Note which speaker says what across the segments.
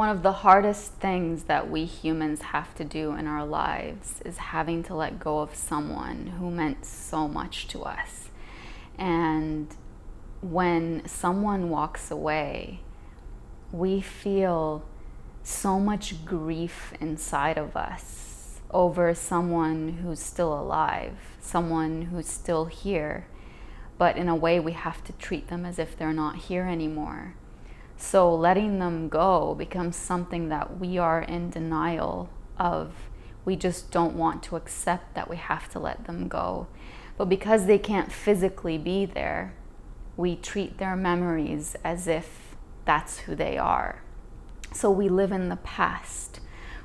Speaker 1: One of the hardest things that we humans have to do in our lives is having to let go of someone who meant so much to us. And when someone walks away, we feel so much grief inside of us over someone who's still alive, someone who's still here. But in a way, we have to treat them as if they're not here anymore. So letting them go becomes something that we are in denial of. We just don't want to accept that we have to let them go. But because they can't physically be there, we treat their memories as if that's who they are. So we live in the past.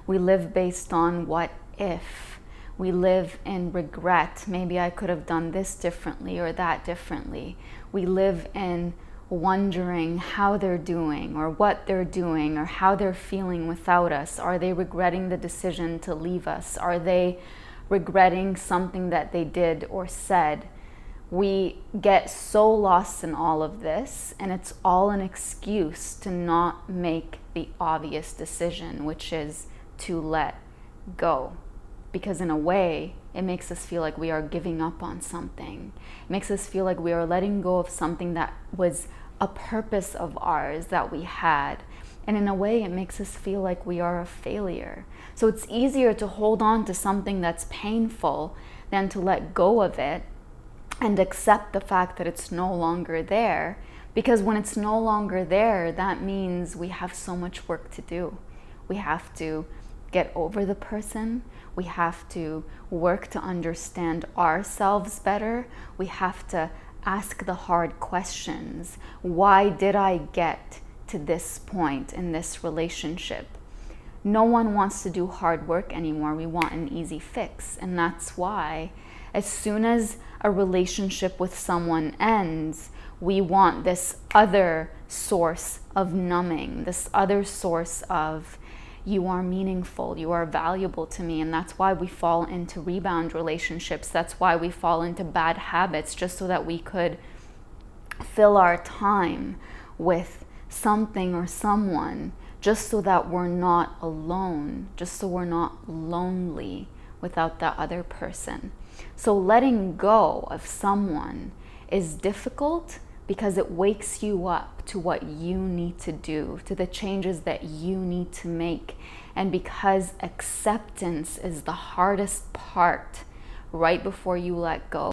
Speaker 1: We live based on what if. We live in regret. Maybe I could have done this differently or that differently. We live in wondering how they're doing or what they're doing or how they're feeling without us. Are they regretting the decision to leave us? Are they regretting something that they did or said? We get so lost in all of this, and it's all an excuse to not make the obvious decision, which is to let go. Because in a way, it makes us feel like we are giving up on something. It makes us feel like we are letting go of something that was a purpose of ours that we had. And in a way, it makes us feel like we are a failure. So it's easier to hold on to something that's painful than to let go of it and accept the fact that it's no longer there. Because when it's no longer there, that means we have so much work to do. We have to get over the person. We have to work to understand ourselves better. We have to ask the hard questions. Why did I get to this point in this relationship? No one wants to do hard work anymore. We want an easy fix. And that's why as soon as a relationship with someone ends, we want this other source of numbing, this other source of, you are meaningful, you are valuable to me. And that's why we fall into rebound relationships. That's why we fall into bad habits, just so that we could fill our time with something or someone, just so that we're not alone, just so we're not lonely without that other person. So letting go of someone is difficult because it wakes you up to what you need to do, to the changes that you need to make. And because acceptance is the hardest part right before you let go,